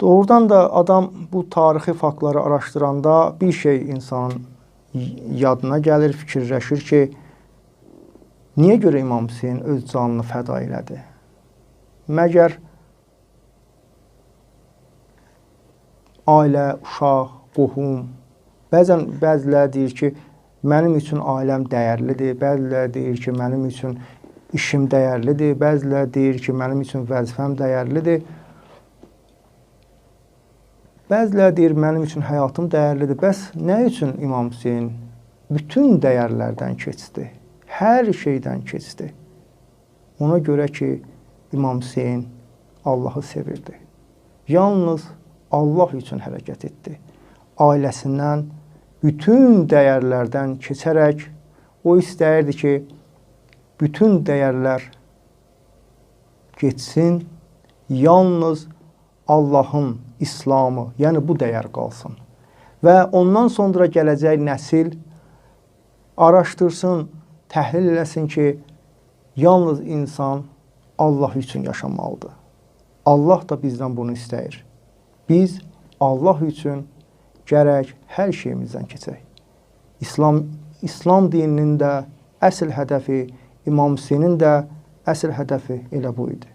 Doğrudan da adam bu tarixi faktları araşdıranda bir şey insanın yadına gəlir, fikirləşir ki, niyə görə İmam Hüseyin öz canını fəda elədi? Məgər ailə, uşaq, qohum, bəziləri deyir ki, mənim üçün ailəm dəyərlidir, bəziləri deyir ki, mənim üçün işim dəyərlidir, bəziləri deyir ki, mənim üçün vəzifəm dəyərlidir, bəziləri deyir, mənim üçün həyatım dəyərlidir. Bəs nə üçün İmam Hüseyin bütün dəyərlərdən keçdi? Hər şeydən keçdi. Ona görə ki, İmam Hüseyin Allahı sevirdi. Yalnız Allah üçün hərəkət etdi. Ailəsindən, bütün dəyərlərdən keçərək o istəyirdi ki, bütün dəyərlər geçsin, yalnız Allahın İslamı, yəni bu dəyər qalsın. Və ondan sonra gələcək nəsil araşdırsın, təhlil eləsin ki, yalnız insan Allah üçün yaşamalıdır. Allah da bizdən bunu istəyir. Biz Allah üçün gərək hər şeyimizdən keçək. İslam dininin də əsl hədəfi, İmam Hüseynin də əsl hədəfi elə bu idi.